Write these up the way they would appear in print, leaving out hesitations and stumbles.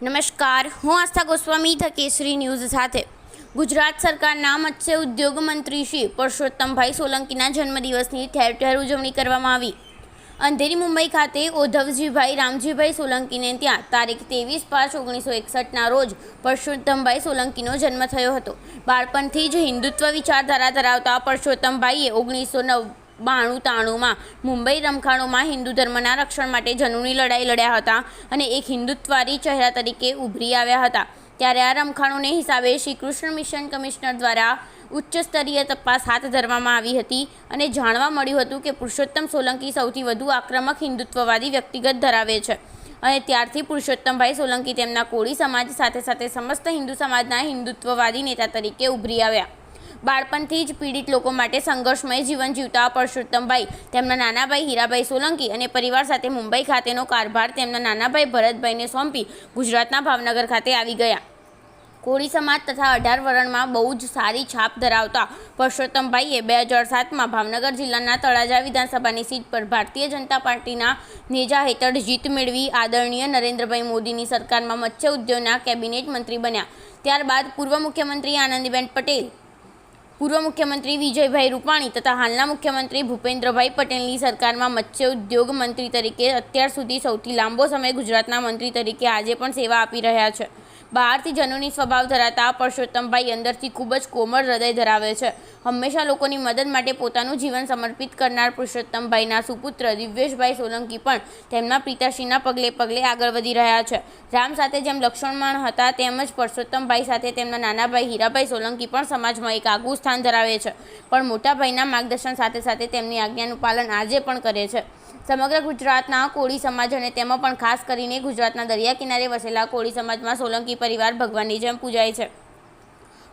નમસ્કાર, હું આસ્થા ગોસ્વામી ધ કેસરી ન્યૂઝ સાથે. ગુજરાત સરકારના મત્સ્ય ઉદ્યોગ મંત્રી શ્રી પરસોત્તમભાઈ સોલંકીના જન્મદિવસની ઠેર ઠેર ઉજવણી કરવામાં આવી. અંધેરી મુંબઈ ખાતે ઓધવજીભાઈ રામજીભાઈ સોલંકીને ત્યાં તારીખ 23/5/1961ના રોજ પરસોત્તમભાઈ સોલંકીનો જન્મ થયો હતો. બાળપણથી જ હિન્દુત્વ વિચારધારા ધરાવતા પરસોત્તમભાઈએ 1992-93માં મુંબઈ રમખાણોમાં હિન્દુ ધર્મના રક્ષણ માટે જનૂની લડાઈ લડ્યા હતા અને એક હિન્દુત્વવાદી ચહેરા તરીકે ઉભરી આવ્યા હતા. ત્યારે આ રમખાણોને હિસાબે શ્રી કૃષ્ણ મિશન કમિશનર દ્વારા ઉચ્ચ સ્તરીય તપાસ હાથ ધરવામાં આવી હતી અને જાણવા મળ્યું હતું કે પુરુષોત્તમ સોલંકી સૌથી વધુ આક્રમક હિન્દુત્વવાદી વ્યક્તિગત ધરાવે છે અને ત્યારથી પુરુષોત્તમભાઈ સોલંકી તેમના કોળી સમાજ સાથે સાથે સમસ્ત હિન્દુ સમાજના હિન્દુત્વવાદી નેતા તરીકે ઉભરી આવ્યા. બાળપણથી જ પીડિત લોકો માટે સંઘર્ષમય જીવન જીવતા પરસોત્તમભાઈ તેમના નાના ભાઈ હીરાભાઈ સોલંકી અને પરિવાર સાથે મુંબઈ ખાતેનો કારભાર તેમના નાના ભાઈ ભરતભાઈને સોંપી ગુજરાતના ભાવનગર ખાતે આવી ગયા. કોળી સમાજ તથા 18 વરણમાં બહુ જ સારી છાપ ધરાવતા પરસોત્તમભાઈએ 2007માં ભાવનગર જિલ્લાના તળાજા વિધાનસભાની સીટ પર ભારતીય જનતા પાર્ટીના નેજા હેઠળ જીત મેળવી આદરણીય નરેન્દ્રભાઈ મોદીની સરકારમાં મત્સ્ય ઉદ્યોગના કેબિનેટ મંત્રી બન્યા. ત્યારબાદ પૂર્વ મુખ્યમંત્રી આનંદીબેન પટેલ, પૂર્વ મુખ્યમંત્રી વિજયભાઈ રૂપાણી તથા હાલના મુખ્યમંત્રી ભૂપેન્દ્રભાઈ પટેલની સરકારમાં મત્સ્ય ઉદ્યોગ મંત્રી તરીકે અત્યાર સુધી સૌથી લાંબો સમય ગુજરાતના મંત્રી તરીકે આજે પણ સેવા આપી રહ્યા છે. બહારથી જનૂની સ્વભાવ ધરાવતા પરસોત્તમભાઈ અંદરથી ખૂબ જ કોમળ હૃદય ધરાવે છે. હંમેશા લોકોની મદદ માટે પોતાનું જીવન સમર્પિત કરનાર પુરુષોત્તમભાઈના સુપુત્ર દિવ્યેશભાઈ સોલંકી પણ તેમના પિતાશ્રીના પગલે પગલે આગળ વધી રહ્યા છે. રામ સાથે જેમ લક્ષ્મણ હતા તેમ જ પરસોત્તમભાઈ સાથે તેમના નાના ભાઈ હીરાભાઈ સોલંકી પણ સમાજમાં એક આગવું સ્થાન ધરાવે છે, પણ મોટા ભાઈના માર્ગદર્શન સાથે સાથે તેમની આજ્ઞાનું પાલન આજે પણ કરે છે. સમગ્ર ગુજરાતના કોળી સમાજ અને તેમાં પણ ખાસ કરીને ગુજરાતના દરિયા કિનારે વસેલા કોળી સમાજમાં સોલંકી પરિવાર ભગવાનની જેમ પૂજાય છે.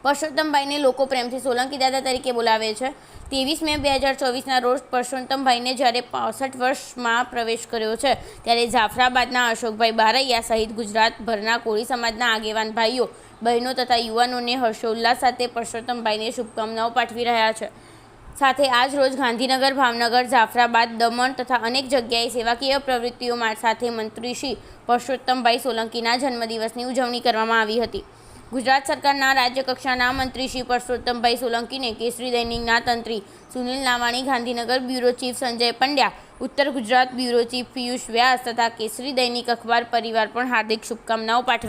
પરસોત્તમભાઈને લોકો પ્રેમથી સોલંકી દાદા તરીકે બોલાવે છે. 23 મે 2024ના રોજ પરસોત્તમભાઈને જ્યારે 65 વર્ષમાં પ્રવેશ કર્યો છે ત્યારે જાફરાબાદના અશોકભાઈ બારૈયા સહિત ગુજરાતભરના કોળી સમાજના આગેવાન ભાઈઓ બહેનો તથા યુવાનોને હર્ષોલ્લાસ સાથે પરસોત્તમભાઈને શુભકામનાઓ પાઠવી રહ્યા છે. સાથે આજ રોજ ગાંધીનગર, ભાવનગર, જાફરાબાદ, દમણ તથા અનેક જગ્યાએ સેવાકીય પ્રવૃત્તિઓ સાથે મંત્રી શ્રી પરસોત્તમભાઈ સોલંકીના જન્મદિવસની ઉજવણી કરવામાં આવી હતી. ગુજરાત સરકારના રાજ્યકક્ષાના મંત્રી શ્રી પરસોત્તમભાઈ સોલંકીને કેસરી દૈનિકના તંત્રી સુનિલ નાવાણી, ગાંધીનગર બ્યુરો ચીફ સંજય પંડ્યા, ઉત્તર ગુજરાત બ્યુરો ચીફ પિયુષ વ્યાસ તથા કેસરી દૈનિક અખબાર પરિવાર પણ હાર્દિક શુભકામનાઓ પાઠવી.